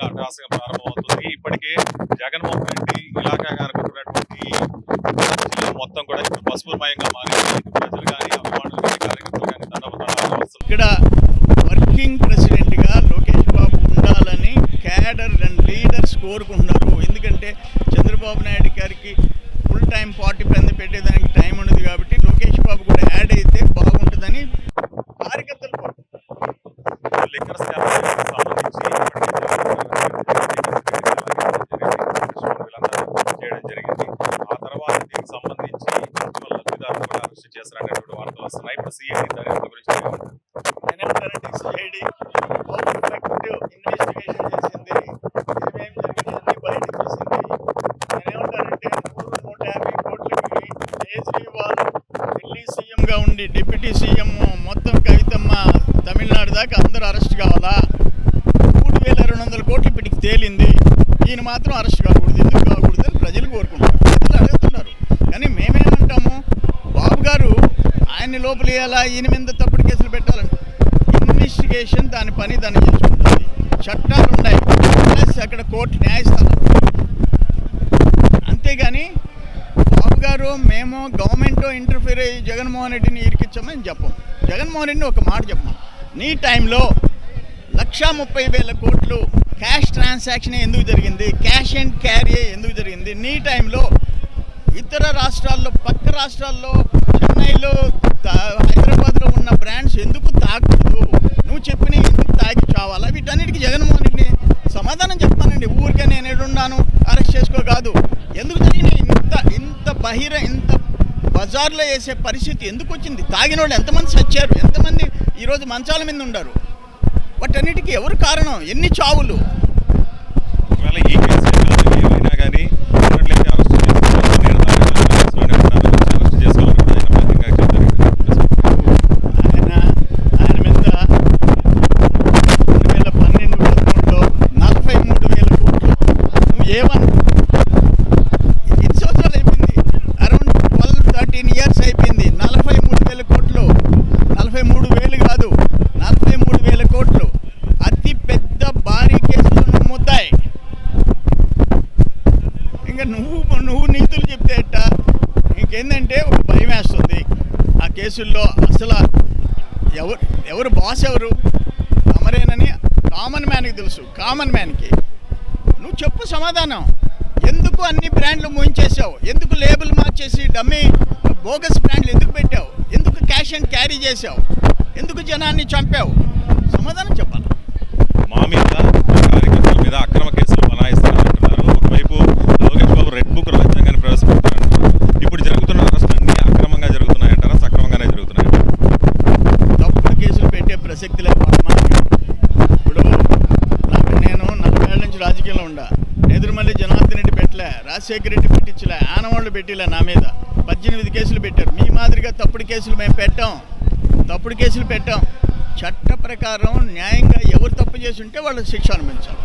అట్టహాసంగా ప్రారంభమవుతుంది. ఇప్పటికే జగన్మోహన్ రెడ్డి ఇలాగా అనుకుంటున్నటువంటి జిల్లా మొత్తం కూడా ఇప్పుడు పసుపుమయంగా మారింది. ప్రజలు కానీ, అభిమానులు కానీ, కార్యకర్తలు కానీ దండోపాధ్యాయులు వస్తున్నారు. ఇక్కడ వర్కింగ్ ప్రెసిడెంట్ గా లోకేష్ బాబు ఉండాలని క్యాడర్ అండ్ లీడర్స్ కోరుకుంటున్నారు. ఎందుకంటే చంద్రబాబు నాయుడు గారికి ఫుల్ టైం పార్టీ పెట్టేదానికి టైం ఉండదు కాబట్టి లోకేష్ బాబు కూడా యాడ్ అయితే బాగుంటుందని కార్యకర్తలు లిక్కర్ స్కామ్ సంబంధించి చేయడం జరిగింది. ఆ తర్వాత దీనికి సంబంధించి లబ్ధిదారులు కూడా అరెస్ట్ చేశారనేటువంటి వార్తలు వస్తున్నాయి. ఇప్పుడు సిఐడి దర్యాప్తు గురించి సిఐడి ఇన్వెస్టిగేషన్ చేసింది, ఏమేమి జరిగిందని బయట తీసింది. నేనేమంటానంటే 150 కోట్లకి కేజ్రీవాల్ ఢిల్లీ సీఎంగా ఉండి డిప్యూటీ సీఎం మొత్తం కవితమ్మ తమిళనాడు దాకా అందరూ అరెస్ట్ కావాలా? 3200 కోట్లు ఇప్పటికి తేలింది. ఈయన మాత్రం అరెస్ట్ కాకూడదు. ఎందుకు కాకూడదు అని ప్రజలు కోరుకుంటారు, ప్రజలు అడుగుతున్నారు. కానీ మేమేమంటాము, బాబు గారు ఆయన్ని లోపలేయాలా, ఈయన మీద తప్పుడు కేసులు పెట్టాలని. ఇన్వెస్టిగేషన్ దాని పని దాన్ని చేసుకుంటుంది. చట్టాలు ఉన్నాయి, ప్లస్ అక్కడ కోర్టు న్యాయస్థానాలు ఉన్నాయి. అంతేగాని బాబు గారు మేము గవర్నమెంట్ ఇంటర్ఫీర్ అయ్యి జగన్మోహన్ రెడ్డిని ఇరికించామని చెప్పం. జగన్మోహన్ రెడ్డిని ఒక మాట చెప్పమా, నీ టైంలో 1,30,000 కోట్లు క్యాష్ ట్రాన్సాక్షన్ ఎందుకు జరిగింది, క్యాష్ అండ్ క్యారీ ఎందుకు జరిగింది? నీ టైంలో ఇతర రాష్ట్రాల్లో, పక్క రాష్ట్రాల్లో, చెన్నైలో, హైదరాబాద్లో ఉన్న బ్రాండ్స్ ఎందుకు తాగకూడదు? నువ్వు చెప్పిన ఎందుకు తాగి చావాలా? వీటన్నిటికీ జగన్మోహన్ రెడ్డి సమాధానం చెప్తానండి. ఊరికే నేను ఎడున్నాను అరెస్ట్ చేసుకో కాదు. ఎందుకు జరిగినాయి ఇంత బజార్లో వేసే పరిస్థితి ఎందుకు వచ్చింది? తాగిన వాళ్ళు ఎంతమంది చచ్చారు, ఎంతమంది ఈరోజు మంచాల మీద ఉన్నారు? వాటన్నిటికీ ఎవరు కారణం? ఎన్ని చావులు? ఒకవేళ ఈ కేసు ఏమైనా కానీ ఉన్నట్లయితే అరెస్ట్ చేసుకోవాలని ఆయన మీద 2012-13లో 43,000 కోట్లు. నువ్వు ఏమన్నా ఎన్ని సంవత్సరాలు అయిపోయింది? అరౌండ్ 12-13 ఇయర్స్ అయిపోయింది. 43,000 కోట్లు, 43,000 కాదు, 43,000 కోట్లు. అతి పెద్ద భారీ కేసులు నువ్వు ముద్దాయి. ఇంకా నువ్వు నీతులు చెప్తే ఎట్టా? నీకేందంటే ఒక భయం వేస్తుంది ఆ కేసుల్లో. అసలు ఎవరు బాస్ ఎవరు? తమరేనని కామన్ మ్యాన్కి తెలుసు. కామన్ మ్యాన్కి నువ్వు చెప్పు సమాధానం. ఎందుకు అన్ని బ్రాండ్లు మూయించేసావు? ఎందుకు లేబుల్ మార్చేసి డమ్మీ బోగస్ బ్రాండ్లు ఎందుకు పెట్టావు? ఎందుకు క్యాష్ అండ్ క్యారీ చేసావు? ఎందుకు జనాన్ని చంపావు? సమాధానం చెప్పాలి. మా మీద, కార్యకర్తల మీద అక్రమ కేసులు బనాయిస్తారంటున్నారు. ఒకవైపు లోకేష్ బాబు రెడ్ బుక్ రాజ్యాంగాన్ని ప్రవేశపెడతారంటున్నారు. ఇప్పుడు జరుగుతున్న అరెస్టులు అన్ని అక్రమంగా జరుగుతున్నాయంటారా, సక్రమంగానే జరుగుతున్నాయంట? తప్పుడు కేసులు పెట్టే ప్రసక్తి లేదు. ఇప్పుడు నేను 40 ఏళ్ళ నుంచి రాజకీయంలో ఉండా. ఎదురుమల్లి జనార్దన్ రెడ్డి పెట్టలే, రాజశేఖర రెడ్డి పెట్టించలే, ఆనవాళ్ళు పెట్టిలే. నా మీద 18 కేసులు పెట్టారు. మీ మాదిరిగా తప్పుడు కేసులు మేము తప్పుడు కేసులు పెట్టాం. చట్ట ప్రకారం న్యాయంగా ఎవరు తప్పు చేసి ఉంటే వాళ్ళు శిక్ష అనుభవించాలి.